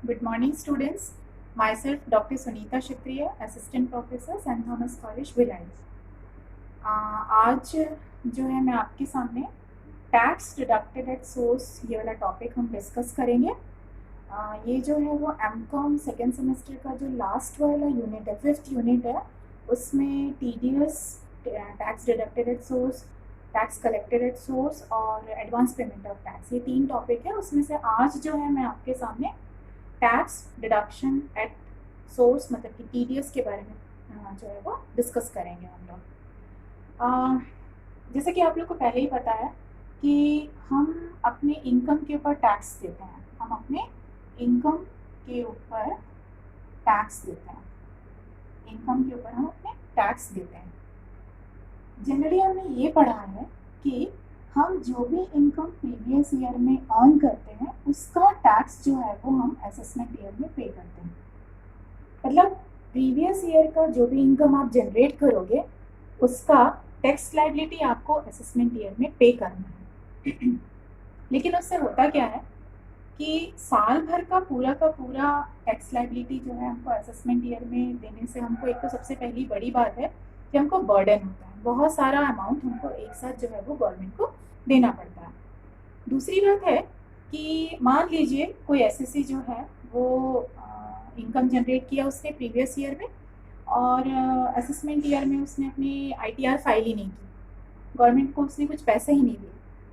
Good morning, students. Myself, Dr. Sunita Kshatriya, Assistant Professor, St. Thomas College, Bhilai. आज जो है मैं आपके सामने टैक्स डिडक्टेड एट सोर्स ये वाला टॉपिक हम डिस्कस करेंगे। ये जो है वो एमकॉम सेकेंड सेमेस्टर का जो लास्ट वाला यूनिट है, 5th यूनिट है, उसमें TDS, tax deducted at source, tax collected at source और एडवांस पेमेंट ऑफ टैक्स, ये 3 टॉपिक है। उसमें से आज जो है मैं आपके सामने टैक्स डिडक्शन एट सोर्स मतलब कि TDS के बारे में जो है वो डिस्कस करेंगे हम लोग। जैसे कि आप लोग को पहले ही पता है कि हम अपने इनकम के ऊपर टैक्स देते हैं, हम अपने इनकम के ऊपर टैक्स देते हैं, इनकम के ऊपर हम अपने टैक्स देते हैं। जनरली हमने ये पढ़ा है कि हम जो भी इनकम प्रीवियस ईयर में अर्न करते हैं उसका टैक्स जो है वो हम असेसमेंट ईयर में पे करते हैं। मतलब प्रीवियस ईयर का जो भी इनकम आप जनरेट करोगे उसका टैक्स लायबिलिटी आपको असेसमेंट ईयर में पे करना है। लेकिन उससे होता क्या है कि साल भर का पूरा टैक्स लायबिलिटी जो है हमको असेसमेंट ईयर में देने से हमको एक तो सबसे पहली बड़ी बात है कि हमको बर्डन होता है, बहुत सारा अमाउंट हमको एक साथ जो है वो गवर्नमेंट को देना पड़ता है। दूसरी बात है कि मान लीजिए कोई एसएससी जो है वो इनकम जनरेट किया उसने प्रीवियस ईयर में और असेसमेंट ईयर में उसने अपनी ITR फाइल ही नहीं की, गवर्नमेंट को उसने कुछ पैसे ही नहीं दिए,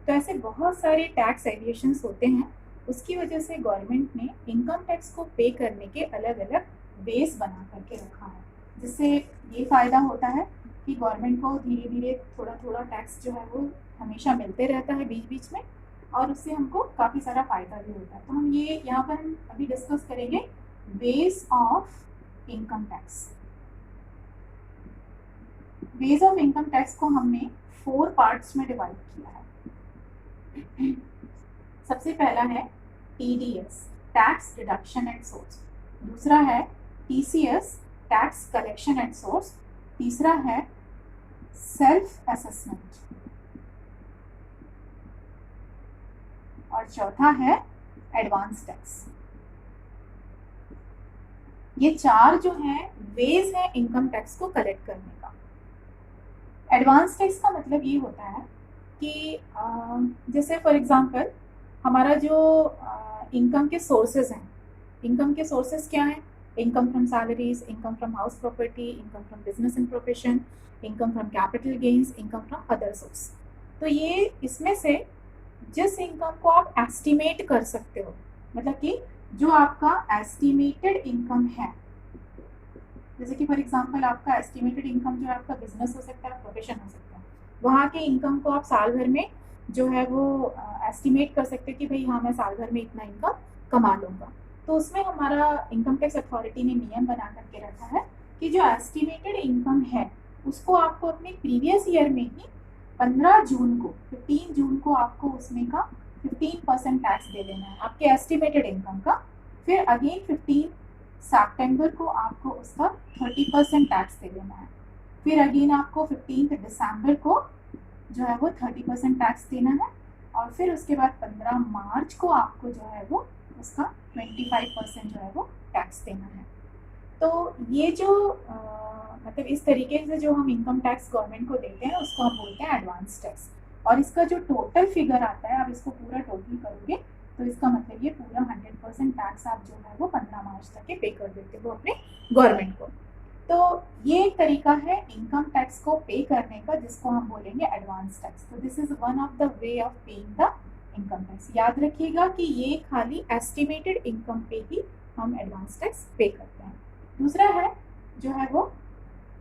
तो ऐसे बहुत सारे टैक्स एविएशंस होते हैं। उसकी वजह से गवर्नमेंट ने इनकम टैक्स को पे करने के अलग अलग बेस बना करके रखा है, जिससे ये फ़ायदा होता है कि गवर्नमेंट को धीरे धीरे थोड़ा टैक्स जो है वो हमेशा मिलते रहता है बीच बीच में, और उससे हमको काफ़ी सारा फ़ायदा भी होता है। तो हम ये यहाँ पर हम अभी डिस्कस करेंगे base of income tax. Base of income tax को हमने 4 पार्ट्स में डिवाइड किया है। सबसे पहला है TDS, tax deduction at source. दूसरा है TCS, tax collection at source. तीसरा है सेल्फ असेसमेंट और चौथा है एडवांस टैक्स। ये 4 जो है वेज है इनकम टैक्स को कलेक्ट करने का। एडवांस टैक्स का मतलब ये होता है कि जैसे फॉर एग्जांपल हमारा जो इनकम के सोर्सेज हैं, इनकम के सोर्सेज क्या हैं? Income from salaries, income from house property, income from business and profession, income from capital gains, income from other source. तो ये इसमें से जिस इनकम को आप एस्टिमेट कर सकते हो, मतलब कि जो आपका एस्टिमेटेड इनकम है, जैसे कि फॉर एग्जांपल आपका एस्टिमेटेड इनकम जो है आपका बिजनेस हो सकता है, प्रोफेशन हो सकता है, वहाँ के इनकम को आप साल भर में जो है वो एस्टिमेट कर सकते हो कि भाई हाँ मैं साल भर में इतना इनकम कमा लूँगा। तो उसमें हमारा इनकम टैक्स अथॉरिटी ने नियम बना करके रखा है कि जो एस्टिमेटेड इनकम है उसको आपको अपने प्रीवियस ईयर में ही 15 जून को आपको उसमें का 15% टैक्स दे देना है आपके एस्टिमेटेड इनकम का। फिर अगेन 15 सितंबर को आपको उसका 30% टैक्स दे देना है। फिर अगेन आपको 15 दिसंबर को जो है वो 30% टैक्स देना है, और फिर उसके बाद 15 मार्च को आपको जो है वो उसका 25% जो है वो टैक्स देना है। तो ये जो मतलब इस तरीके से जो हम इनकम टैक्स गवर्नमेंट को देते हैं उसको हम बोलते हैं एडवांस टैक्स। और इसका जो टोटल फिगर आता है, आप इसको पूरा टोटल करोगे तो इसका मतलब ये पूरा 100% टैक्स आप जो है वो 15 मार्च तक के पे कर देते हो अपने गवर्नमेंट को। तो ये एक तरीका है इनकम टैक्स को पे करने का, जिसको हम बोलेंगे एडवांस टैक्स। तो this is one of the way of paying the income tax. याद रखिएगा कि ये खाली एस्टिमेटेड इनकम पे ही हम एडवांस टैक्स पे करते हैं। दूसरा है जो है वो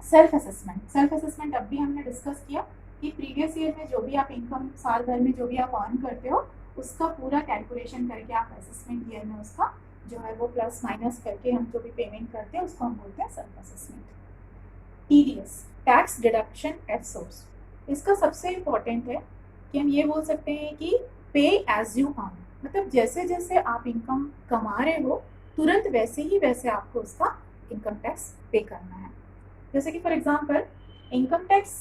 सेल्फ असेसमेंट। सेल्फ असेसमेंट अब भी हमने डिस्कस किया कि प्रीवियस ईयर में जो भी आप इनकम साल भर में जो भी आप अर्न करते हो उसका पूरा कैलकुलेशन करके आप असेसमेंट ईयर में उसका जो है वो प्लस माइनस करके हम जो भी पेमेंट करते हैं उसको हम बोलते हैं self assessment. TDS, tax deduction at source. इसका सबसे इम्पोर्टेंट है कि हम ये बोल सकते हैं कि पे एज यू अर्न, मतलब जैसे जैसे आप इनकम कमा रहे हो तुरंत वैसे आपको उसका इनकम टैक्स पे करना है। जैसे कि for example income tax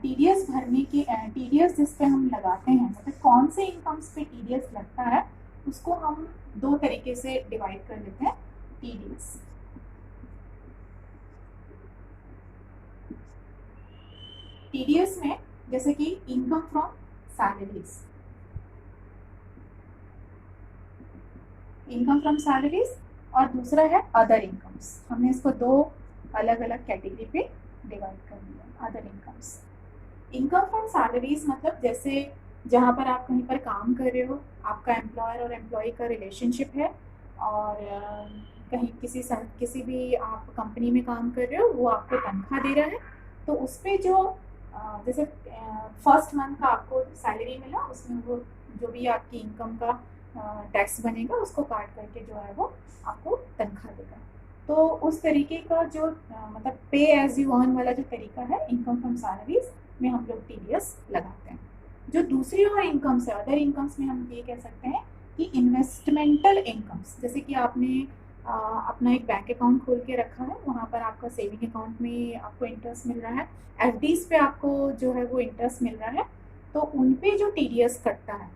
TDS भरने की TDS जिस पे हम लगाते हैं, मतलब कौन से इनकम्स पे TDS लगता है उसको हम 2 तरीके से डिवाइड कर लेते हैं। टीडीएस। टीडीएस में जैसे कि income from salaries, income from salaries, और दूसरा है अदर इनकम्स। हमने इसको दो अलग अलग कैटेगरी पे डिवाइड कर दिया। Other incomes, income from salaries मतलब जैसे जहाँ पर आप कहीं पर काम कर रहे हो, आपका एम्प्लॉयर और एम्प्लॉय का रिलेशनशिप है, और कहीं किसी भी आप कंपनी में काम कर रहे हो, वो आपको तनख्वाह दे रहा है, तो उस पर जो जैसे फर्स्ट मंथ का आपको सैलरी मिला, उसमें वो जो भी आपकी इनकम का टैक्स बनेगा उसको काट करके जो है वो आपको तनख्वाह देगा। तो उस तरीके का जो मतलब पे एज यू अर्न वाला जो तरीका है इनकम फ्रॉम सैलरीज में हम लोग टीडीएस लगाते हैं। जो दूसरी और इनकम्स है, अदर इनकम्स में हम ये कह सकते हैं कि इन्वेस्टमेंटल इनकम्स, जैसे कि आपने अपना एक बैंक अकाउंट खोल के रखा है, वहाँ पर आपका सेविंग अकाउंट में आपको इंटरेस्ट मिल रहा है, एफडीज पे आपको जो है वो इंटरेस्ट मिल रहा है, तो उन पे जो टीडीएस कटता है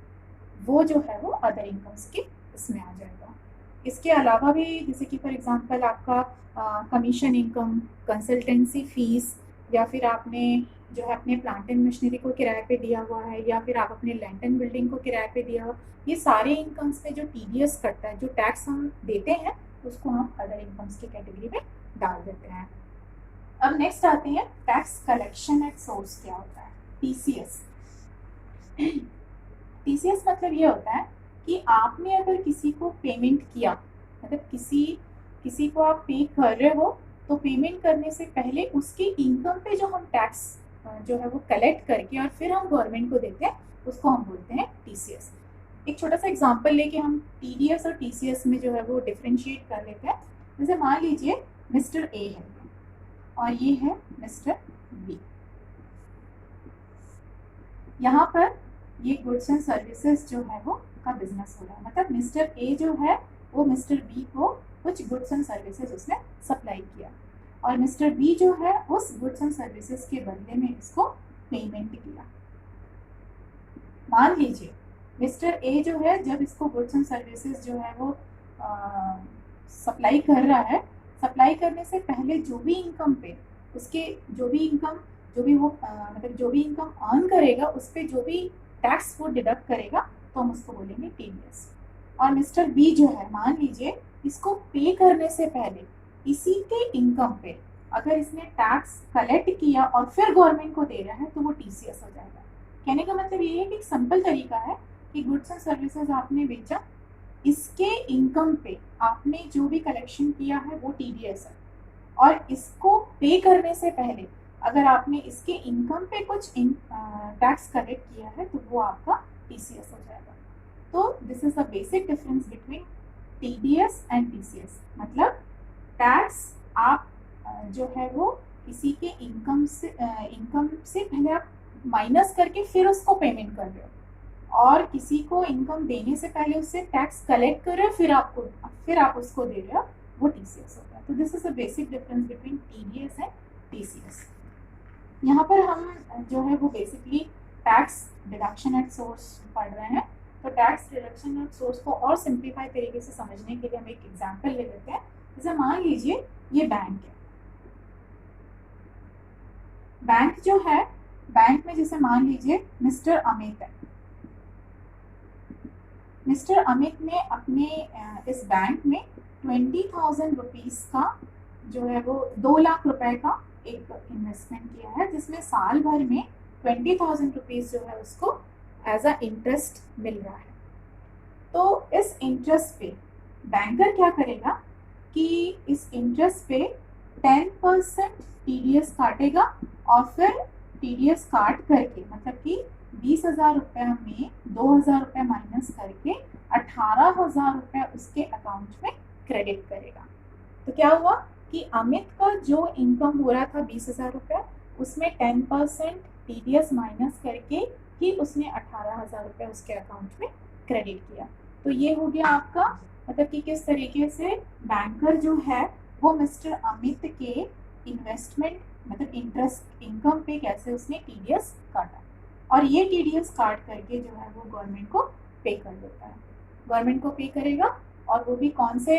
वो जो है वो अदर इनकम्स के इसमें आ जाएगा। इसके अलावा भी जैसे कि फॉर एग्जांपल आपका कमीशन इनकम, कंसल्टेंसी फीस, या फिर आपने जो है अपने प्लांट एंड मशीनरी को किराए पे दिया हुआ है, या फिर आप अपने लैंड एंड बिल्डिंग को किराए पे दिया हुआ, ये सारे इनकम्स पे जो टीडीएस कटता है, जो टैक्स हम देते हैं, उसको हम अदर इनकम्स की कैटेगरी में डाल देते हैं। अब नेक्स्ट आते हैं टैक्स कलेक्शन एट सोर्स। क्या होता है टीसीएस? टीसीएस मतलब ये होता है कि आपने अगर किसी को पेमेंट किया, मतलब किसी को आप पे कर रहे हो, तो पेमेंट करने से पहले उसकी इनकम पे जो हम टैक्स जो है वो कलेक्ट करके और फिर हम गवर्नमेंट को देते हैं, उसको हम बोलते हैं टीसीएस। एक छोटा सा एग्जांपल लेके हम टीडीएस और टीसीएस में जो है वो डिफ्रेंशिएट कर लेते हैं। जैसे मान लीजिए मिस्टर ए है और ये है मिस्टर बी। यहाँ पर ये गुड्स एंड सर्विसेज जो है वो का बिजनेस हो रहा है, मतलब मिस्टर ए जो है वो मिस्टर बी को कुछ गुड्स एंड सर्विसेज उसने सप्लाई किया, और मिस्टर बी जो है उस गुड्स एंड सर्विसेज के बदले में इसको पेमेंट किया। मान लीजिए मिस्टर ए जो है जब इसको गुड्स एंड सर्विसेज जो है वो सप्लाई कर रहा है, सप्लाई करने से पहले जो भी इनकम पे उसके जो भी इनकम अर्न करेगा, उस पर जो भी टैक्स वो डिडक्ट करेगा, तो हम उसको बोलेंगे टीडीएस। और मिस्टर बी जो है, मान लीजिए इसको पे करने से पहले इसी के इनकम पे अगर इसने टैक्स कलेक्ट किया और फिर गवर्नमेंट को दे रहा है, तो वो टीसीएस हो जाएगा। कहने का मतलब ये है कि एक सिंपल तरीका है कि गुड्स एंड सर्विसेज आपने बेचा, इसके इनकम पे आपने जो भी कलेक्शन किया है वो टीडीएस है, और इसको पे करने से पहले अगर आपने इसके इनकम पे कुछ टैक्स कलेक्ट किया है, तो वो आपका टीसीएस हो जाएगा। तो this is the basic difference between TDS and TCS. मतलब टैक्स आप जो है वो किसी के इनकम से पहले आप माइनस करके फिर उसको पेमेंट कर रहे हो, और किसी को इनकम देने से पहले उससे टैक्स कलेक्ट कर रहे हो, फिर आप उसको दे रहे हो, वो टीसीएस होता है। तो this is a basic difference between TDS and TCS. यहाँ पर हम जो है वो basically tax deduction at source पढ़ रहे हैं। तो टैक्स डिडक्शन एट सोर्स को और सिंप्लीफाई तरीके से समझने के लिए हम एक एग्जांपल ले लेते हैं। जैसे मान लीजिए ये बैंक है, बैंक जो है, बैंक में जैसे मान लीजिए मिस्टर अमित है। मिस्टर अमित ने अपने इस बैंक में 20,000 रुपीज का जो है वो 2 लाख रुपए का एक इन्वेस्टमेंट किया है, जिसमें साल भर में 20,000 रुपीज जो है उसको एज अ इंटरेस्ट मिल रहा है। तो इस इंटरेस्ट पे बैंकर क्या करेगा कि इस इंटरेस्ट पे 10% टीडीएस काटेगा, और फिर टीडीएस काट करके मतलब कि 20,000 रुपये में 2,000 रुपये माइनस करके 18,000 रुपये उसके अकाउंट में क्रेडिट करेगा। तो क्या हुआ कि अमित का जो इनकम हो रहा था 20,000 रुपये, उसमें 10% टीडीएस माइनस करके ही उसने 18,000 रुपये उसके अकाउंट में क्रेडिट किया। तो ये हो गया आपका मतलब कि किस तरीके से बैंकर जो है वो मिस्टर अमित के इन्वेस्टमेंट मतलब इंटरेस्ट इनकम पे कैसे उसने टीडीएस काटा, और ये टीडीएस काट करके जो है वो गवर्नमेंट को पे कर देता है। गवर्नमेंट को पे करेगा और वो भी कौन से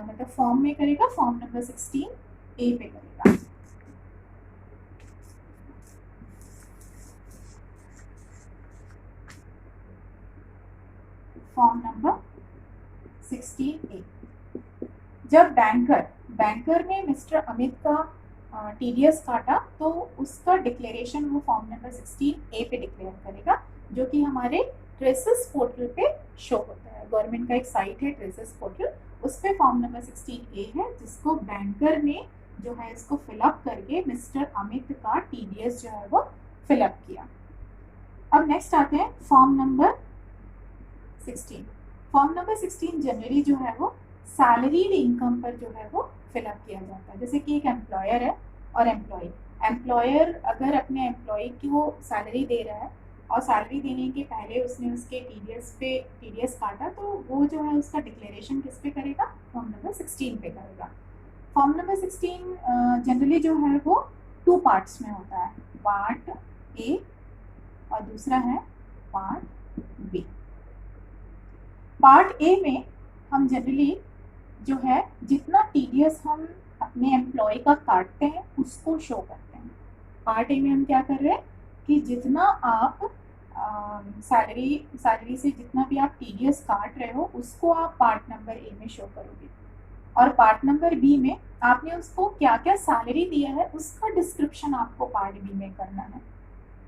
मतलब फॉर्म में करेगा, फॉर्म नंबर 16A पे करेगा। Form number 16A। जब बैंकर ने मिस्टर अमित का टीडीएस काटा तो उसका डिक्लेरेशन वो फॉर्म नंबर 16A पे डिक्लेयर करेगा, जो कि हमारे ट्रेसेस पोर्टल पे शो होता है। गवर्नमेंट का एक साइट है ट्रेसेस पोर्टल, उस पे फॉर्म नंबर 16A है, जिसको बैंकर ने जो है इसको फिलअप करके मिस्टर अमित का टीडीएस जो है वो फिलअप किया। अब नेक्स्ट आते हैं form number 16। Form number 16 generally जो है वो सैलरीड इनकम पर जो है वो फिलअप किया जाता है। जैसे कि एक एम्प्लॉयर है और एम्प्लॉयर अगर अपने एम्प्लॉय को सैलरी दे रहा है और सैलरी देने के पहले उसने उसके टीडीएस काटा, तो वो जो है उसका डिक्लेरेशन किस पे करेगा, फॉर्म नंबर 16 पे करेगा। फॉर्म नंबर 16 जनरली जो है वो 2 पार्ट्स में होता है, पार्ट ए और दूसरा है पार्ट बी। पार्ट ए में हम जनरली जो है जितना टीडीएस हम अपने एम्प्लॉय का काटते हैं उसको शो करते हैं। पार्ट ए में हम क्या कर रहे हैं कि जितना आप सैलरी से जितना भी आप टीडीएस काट रहे हो उसको आप पार्ट नंबर ए में शो करोगे, और पार्ट नंबर बी में आपने उसको क्या क्या सैलरी दिया है उसका डिस्क्रिप्शन आपको पार्ट बी में करना है।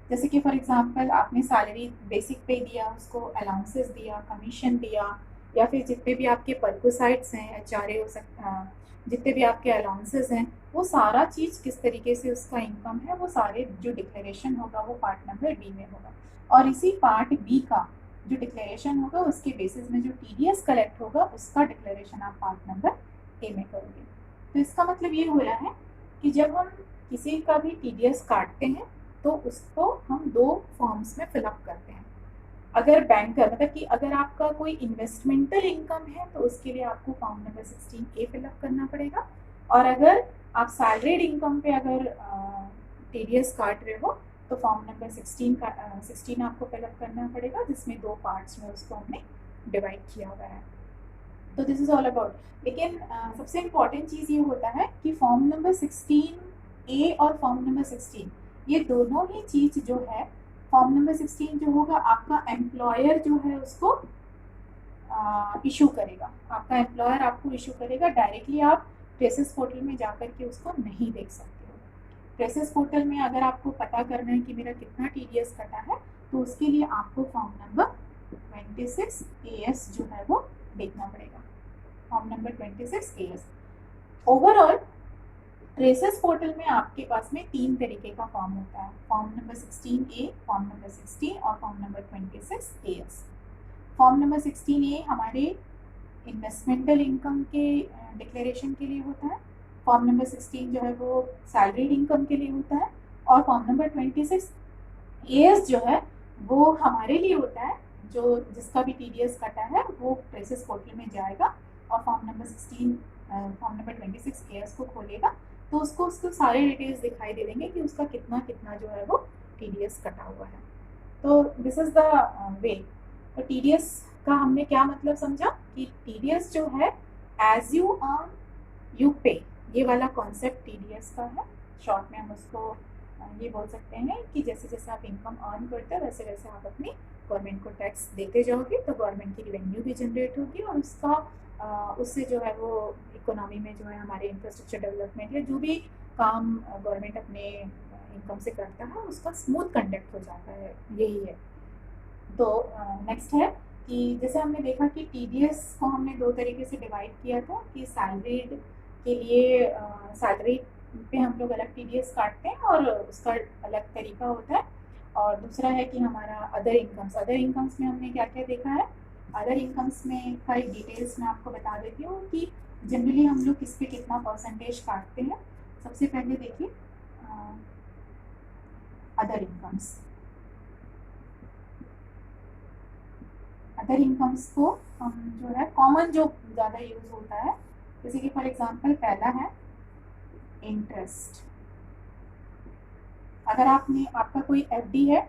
जैसे कि फॉर एग्जांपल आपने सैलरी बेसिक पे दिया, उसको अलाउंसेस दिया, कमीशन दिया, या फिर जितने भी आपके परकोसाइट्स हैं, एचआरए हो सकता है, जितने भी आपके अलाउंसेस हैं, वो सारा चीज़ किस तरीके से उसका इनकम है, वो सारे जो डिक्लेरेशन होगा वो पार्ट नंबर बी में होगा। और इसी पार्ट बी का जो डिक्लेरेशन होगा उसके बेसिस में जो टीडीएस कलेक्ट होगा उसका डिक्लेरेशन आप पार्ट नंबर ए में करोगे। तो इसका मतलब ये हो रहा है कि जब हम किसी का भी टीडीएस काटते हैं तो उसको हम 2 फॉर्म्स में फिलअप करते हैं। अगर बैंकर मतलब कि अगर आपका कोई इन्वेस्टमेंटल इनकम है तो उसके लिए आपको फॉर्म नंबर 16A फिलअप करना पड़ेगा, और अगर आप सैलरीड इनकम पे अगर टीडीएस काट रहे हो तो फॉर्म नंबर 16 आपको फिलअप करना पड़ेगा, जिसमें 2 पार्ट्स में उसको हमने डिवाइड किया हुआ है। तो दिस इज़ ऑल अबाउट। लेकिन सबसे इम्पॉर्टेंट चीज़ ये होता है कि फॉर्म नंबर 16A और फॉर्म नंबर 16 ये दोनों ही चीज़ जो है, फॉर्म नंबर 16 जो होगा आपका एम्प्लॉयर जो है उसको इशू करेगा, आपका एम्प्लॉयर आपको इशू करेगा। डायरेक्टली आप ट्रेसेस पोर्टल में जाकर के उसको नहीं देख सकते हो। ट्रेसेस पोर्टल में अगर आपको पता करना है कि मेरा कितना टीडीएस कटा है तो उसके लिए आपको फॉर्म नंबर 26AS जो है वो देखना पड़ेगा, form number 26AS। Overall traces portal में आपके पास में 3 तरीके का फॉर्म होता है, form number 16A, form number 16 और form number 26AS। Form number 16A हमारे इन्वेस्टमेंटल इनकम के डिक्लेरेशन के लिए होता है, फॉर्म नंबर 16 जो है वो सैलरीड इनकम के लिए होता है, और फॉर्म नंबर 26AS जो है वो हमारे लिए होता है जो जिसका भी टीडीएस कटा है वो ट्रेसेस पोर्टल में जाएगा और फॉर्म नंबर 26AS को खोलेगा तो उसको सारे डिटेल्स दिखाई दे देंगे कि उसका कितना कितना जो है वो टीडीएस कटा हुआ है। तो दिस इज़ द वे। तो टीडीएस का हमने क्या मतलब समझा कि टीडीएस जो है एज यू अर्न यू पे, ये वाला कॉन्सेप्ट टीडीएस का है। शॉर्ट में हम उसको ये बोल सकते हैं कि जैसे जैसे आप इनकम अर्न करते हैं वैसे वैसे आप अपनी गवर्नमेंट को टैक्स देते जाओगे तो गवर्नमेंट की रेवेन्यू भी जनरेट होगी, और उससे जो है वो इकोनॉमी में जो है हमारे इंफ्रास्ट्रक्चर डेवलपमेंट या जो भी काम गवर्नमेंट अपने इनकम से करता है उसका स्मूथ कंडक्ट हो जाता है, यही है। तो नेक्स्ट है कि जैसे हमने देखा कि टीडीएस को हमने 2 तरीके से डिवाइड किया था कि सैलरीड के लिए सैलरी पे हम लोग अलग टीडीएस काटते हैं और उसका अलग तरीका होता है, और दूसरा है कि हमारा अदर इनकम्स में हमने क्या क्या देखा है। अदर इनकम्स में का एक डिटेल्स मैं आपको बता देती हूँ कि जनरली हम लोग किस पे कितना परसेंटेज काटते हैं। सबसे पहले देखिए अदर इनकम्स को हम जो है कॉमन जो ज़्यादा यूज़ होता है, जैसे कि फॉर एग्जांपल पहला है इंटरेस्ट। अगर आपका कोई एफडी है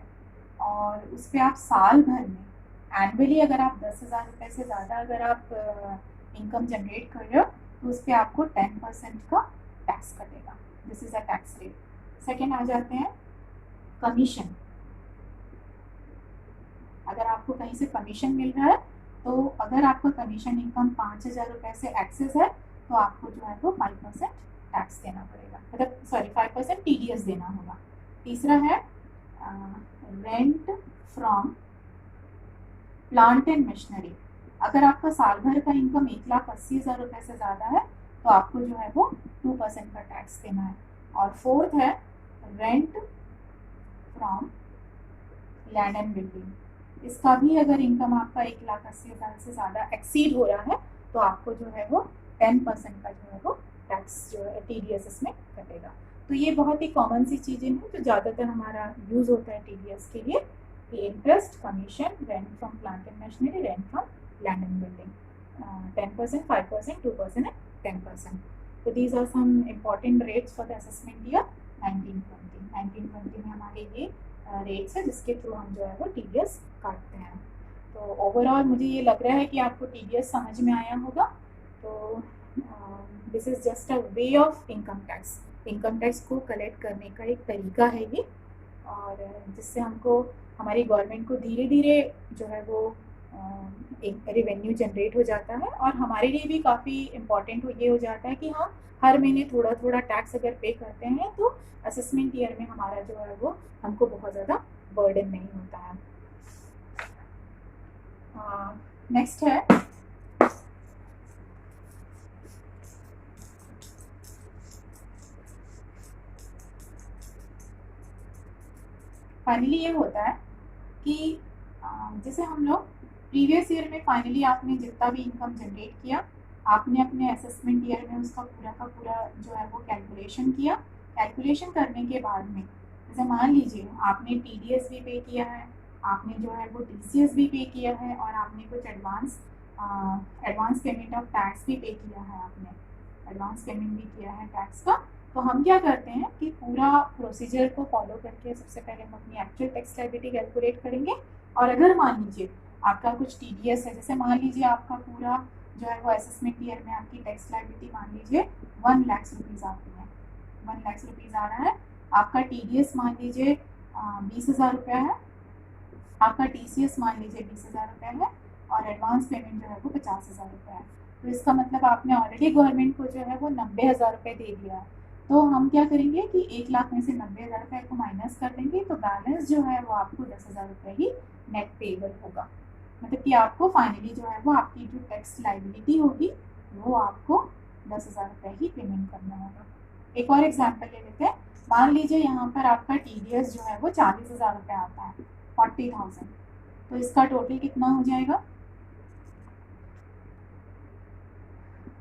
और उस पर आप साल भर में एनुअली अगर आप 10,000 रुपये से ज़्यादा अगर आप इनकम जनरेट कर रहे हो तो उस पर आपको 10% का टैक्स कटेगा। This is a tax rate. Second आ जाते हैं कमीशन। अगर आपको कहीं से कमीशन मिल रहा है तो अगर आपका कमीशन इनकम 5,000 रुपये से एक्सेस है तो आपको जो है वो 5% टैक्स देना पड़ेगा, मतलब सॉरी 5% TDS देना होगा। तीसरा है rent from plant and machinery. अगर आपका साल भर का इनकम 1,80,000 रुपये से ज़्यादा है तो आपको जो है वो 2% का टैक्स देना है। और फोर्थ है rent from land and building. इसका भी अगर इनकम आपका 1,80,000 से ज़्यादा एक्सीड हो रहा है तो आपको जो है वो 10% का जो है वो टैक्स जो है TDS इसमें कटेगा। तो ये बहुत ही कॉमन सी चीज़ें हैं जो ज़्यादातर हमारा यूज़ होता है TDS के लिए, कि interest, commission, rent from plant and machinery, rent from land and building, 10%, 5%, 2% and 10%. तो these are some important rates for the assessment year 1920 में हमारे ये रेट्स है जिसके थ्रू हम जो है वो TDS काटते हैं। तो ओवरऑल मुझे ये लग रहा है कि आपको TDS समझ में आया होगा। तो this is just a way of income tax. Income tax को कलेक्ट करने का एक तरीका है ये, और जिससे हमको हमारी गवर्नमेंट को धीरे धीरे जो है वो एक रेवेन्यू जनरेट हो जाता है, और हमारे लिए भी काफ़ी इम्पॉर्टेंट ये हो जाता है कि हाँ हर महीने थोड़ा थोड़ा टैक्स अगर पे करते हैं तो असेसमेंट ईयर में हमारा जो है वो हमको बहुत ज़्यादा बर्डन नहीं होता है। नेक्स्ट है फाइनली ये होता है कि जैसे हम लोग प्रीवियस ईयर में फाइनली आपने जितना भी इनकम जनरेट किया आपने अपने असेसमेंट ईयर में उसका पूरा का पूरा जो है वो कैलकुलेशन किया। कैलकुलेशन करने के बाद में जैसे मान लीजिए आपने TDS भी पे किया है, आपने जो है वो TCS भी पे किया है, और आपने कुछ एडवांस पेमेंट ऑफ टैक्स भी पे किया है, आपने एडवांस पेमेंट भी किया है टैक्स का। तो हम क्या करते हैं कि पूरा प्रोसीजर को फॉलो करके सबसे पहले हम अपनी एक्चुअल टैक्स लायबिलिटी कैलकुलेट करेंगे। और अगर मान लीजिए आपका कुछ TDS है, जैसे मान लीजिए आपका पूरा जो है वो असेसमेंट ईयर में आपकी टैक्स लायबिलिटी मान लीजिए 1 लाख रुपीज़ आती है, 1 लाख रुपीज़ आ रहा है, आपका TDS मान लीजिए 20,000 रुपये है, आपका TCS मान लीजिए 20,000 रुपये है, और एडवांस पेमेंट जो है वो 50,000 रुपये है। तो इसका मतलब आपने ऑलरेडी गवर्नमेंट को जो है वो 90,000 रुपये दे दिया है। तो हम क्या करेंगे कि 1 लाख में से 90,000 रुपये को माइनस कर देंगे, तो बैलेंस जो है वो आपको 10,000 रुपये ही नेट पेएबल होगा। मतलब कि आपको फाइनली जो है वो आपकी जो टैक्स लायबिलिटी होगी वो आपको 10,000 रुपये ही पेमेंट करना होगा। एक और एग्जाम्पल ले लेते हैं। मान लीजिए यहाँ पर आपका TDS जो है वो 40,000 रुपये आता है, 40,000, तो इसका टोटल कितना हो जाएगा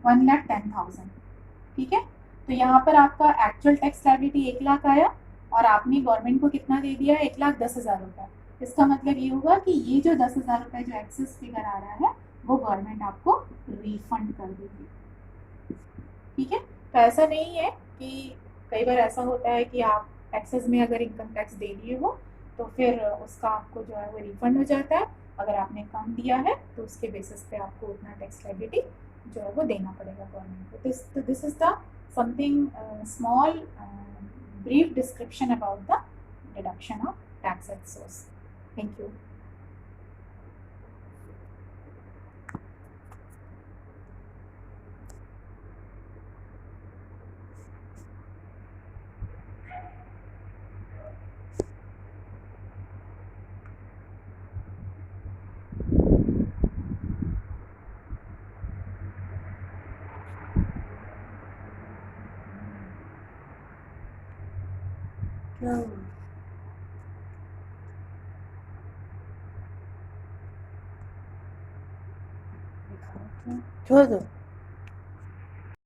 1,10,000। ठीक है, तो यहाँ पर आपका एक्चुअल टैक्स लायबिलिटी 1 लाख आया और आपने गवर्नमेंट को कितना दे दिया है 1,10,000 रुपये। इसका मतलब ये होगा कि ये जो 10,000 रुपये जो एक्सेस फिगर आ रहा है वो गवर्नमेंट आपको रिफंड कर देगी। ठीक है, तो ऐसा नहीं है कि कई बार ऐसा होता है कि आप एक्सेस में अगर इनकम टैक्स दे दिए हो तो फिर उसका आपको जो है वो रिफंड हो जाता है। अगर आपने कम दिया है तो उसके बेसिस पे आपको उतना टैक्स लायबिलिटी जो है वो देना पड़ेगा गवर्नमेंट को। This is the something small brief description about the deduction of tax at source. Thank you. छोड़ दो।